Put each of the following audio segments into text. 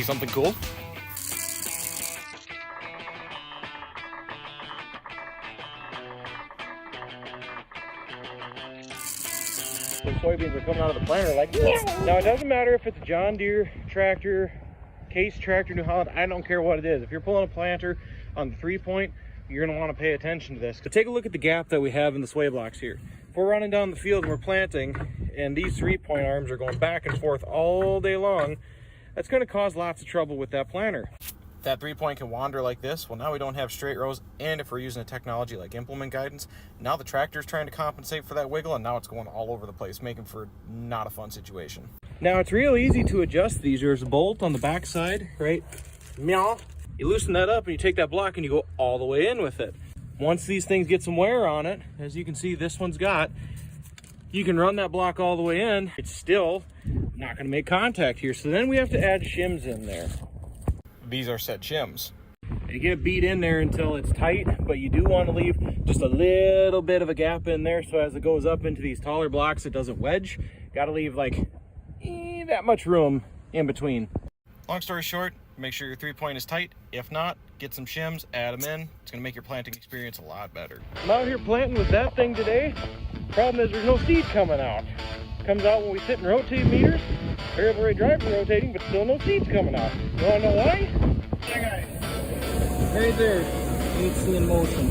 something cool? The soybeans are coming out of the planter like this. Now it doesn't matter if it's a John Deere tractor, Case tractor, New Holland, I don't care what it is. If you're pulling a planter on the 3-point, you're going to want to pay attention to this. So take a look at the gap that we have in the sway blocks here. If we're running down the field and we're planting and these 3-point arms are going back and forth all day long, that's going to cause lots of trouble with that planter. That 3-point can wander like this. Well, now we don't have straight rows, and if we're using a technology like implement guidance, now the tractor's trying to compensate for that wiggle, and now it's going all over the place, making for not a fun situation. Now it's real easy to adjust these. There's a bolt on the back side, right? Meow. You loosen that up and you take that block and you go all the way in with it. Once these things get some wear on it, as you can see this one's got, you can run that block all the way in. It's still not going to make contact here. So then we have to add shims in there. These are set shims. You get beat in there until it's tight, but you do want to leave just a little bit of a gap in there so as it goes up into these taller blocks, it doesn't wedge. Got to leave like that much room in between. Long story short, make sure your 3-point is tight. If not, get some shims, add them in. It's going to make your planting experience a lot better. I'm out here planting with that thing today. Problem is there's no seed coming out. Comes out when we sit and rotate meters. Variable rate drive for rotating, but still no seeds coming out. You want to know why? Right there, AC in motion.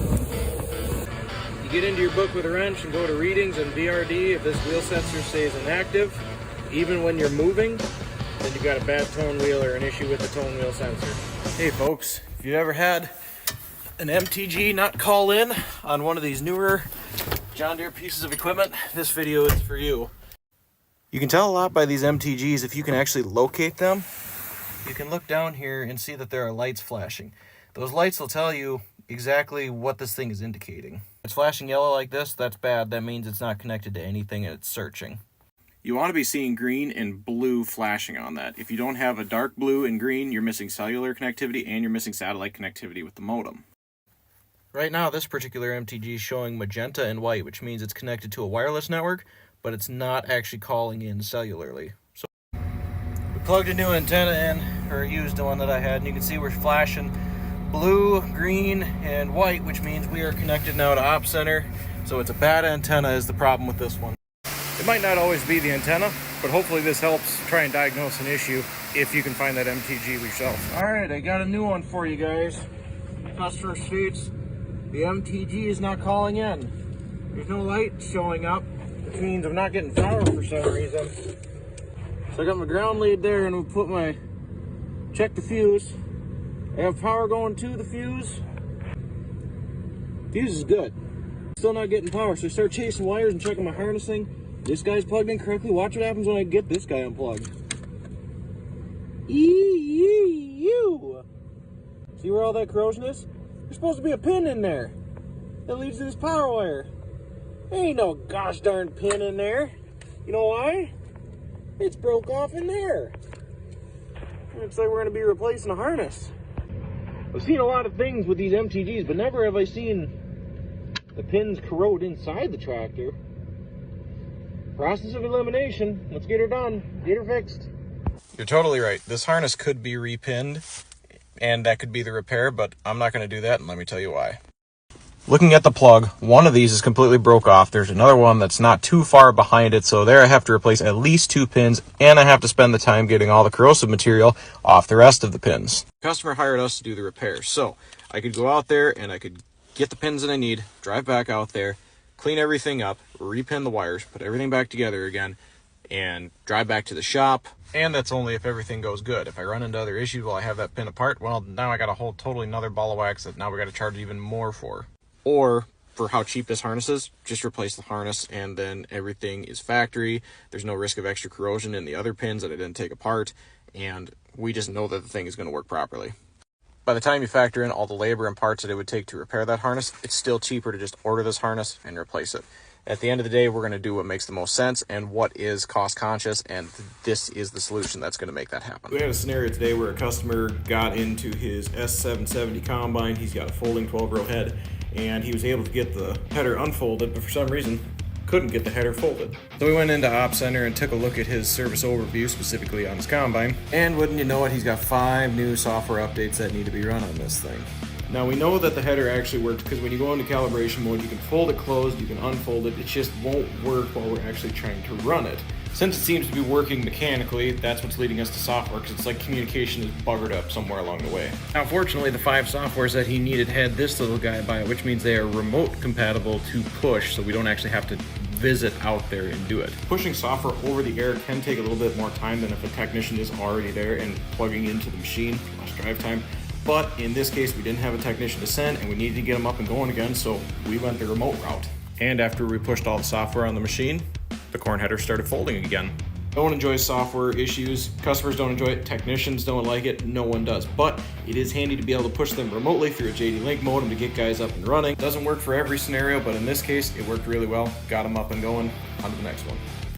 You get into your book with a wrench and go to readings and VRD. If this wheel sensor stays inactive, even when you're moving, then you've got a bad tone wheel or an issue with the tone wheel sensor. Hey folks, if you've ever had an MTG not call in on one of these newer John Deere pieces of equipment, this video is for you. You can tell a lot by these MTGs if you can actually locate them. You can look down here and see that there are lights flashing. Those lights will tell you exactly what this thing is indicating. If it's flashing yellow like this, that's bad. That means it's not connected to anything and it's searching. You want to be seeing green and blue flashing on that. If you don't have a dark blue and green, you're missing cellular connectivity and you're missing satellite connectivity with the modem. Right now, this particular MTG is showing magenta and white, which means it's connected to a wireless network, but it's not actually calling in cellularly. So we plugged a new antenna in, or a used one that I had, and you can see we're flashing blue, green, and white, which means we are connected now to op center. So it's a bad antenna is the problem with this one. It might not always be the antenna, but hopefully this helps try and diagnose an issue if you can find that MTG yourself. All right, I got a new one for you guys. Customer states the MTG is not calling in. There's no light showing up, which means I'm not getting power for some reason. So I got my ground lead there and we'll put my, check the fuse. I have power going to the fuse. Fuse is good. Still not getting power, so I start chasing wires and checking my harnessing. This guy's plugged in correctly. Watch what happens when I get this guy unplugged. Ew! See where all that corrosion is? There's supposed to be a pin in there that leads to this power wire. There ain't no gosh darn pin in there. You know why? It's broke off in there. Looks like we're going to be replacing a harness. I've seen a lot of things with these MTGs, but never have I seen the pins corrode inside the tractor. Process of elimination. Let's get her done. Get her fixed. You're totally right. This harness could be repinned, and that could be the repair, but I'm not going to do that, and let me tell you why. Looking at the plug, one of these is completely broke off. There's another one that's not too far behind it, so there I have to replace at least 2 pins, and I have to spend the time getting all the corrosive material off the rest of the pins. The customer hired us to do the repair, so I could go out there and I could get the pins that I need, drive back out there, clean everything up, repin the wires, put everything back together again, and drive back to the shop. And that's only if everything goes good. If I run into other issues while I have that pin apart, well, now I got a whole totally another ball of wax that now we got to charge even more for. Or, for how cheap this harness is, just replace the harness and then everything is factory. There's no risk of extra corrosion in the other pins that I didn't take apart, and we just know that the thing is going to work properly. By the time you factor in all the labor and parts that it would take to repair that harness, it's still cheaper to just order this harness and replace it. At the end of the day, we're going to do what makes the most sense and what is cost conscious, and this is the solution that's going to make that happen. We had a scenario today where a customer got into his S770 combine. He's got a folding 12-row head, and he was able to get the header unfolded, but for some reason couldn't get the header folded. So we went into Op Center and took a look at his service overview, specifically on his combine. And wouldn't you know it, he's got 5 new software updates that need to be run on this thing. Now we know that the header actually works because when you go into calibration mode, you can fold it closed, you can unfold it, it just won't work while we're actually trying to run it. Since it seems to be working mechanically, that's what's leading us to software, because it's like communication is buggered up somewhere along the way. Now fortunately, the 5 softwares that he needed had this little guy by it, which means they are remote compatible to push, so we don't actually have to visit out there and do it. Pushing software over the air can take a little bit more time than if a technician is already there and plugging into the machine, less drive time. But in this case, we didn't have a technician to send and we needed to get them up and going again, so we went the remote route. And after we pushed all the software on the machine, the corn header started folding again. No one enjoys software issues. Customers don't enjoy it. Technicians don't like it. No one does. But it is handy to be able to push them remotely through a JD Link modem to get guys up and running. Doesn't work for every scenario, but in this case, it worked really well. Got them up and going. On to the next one.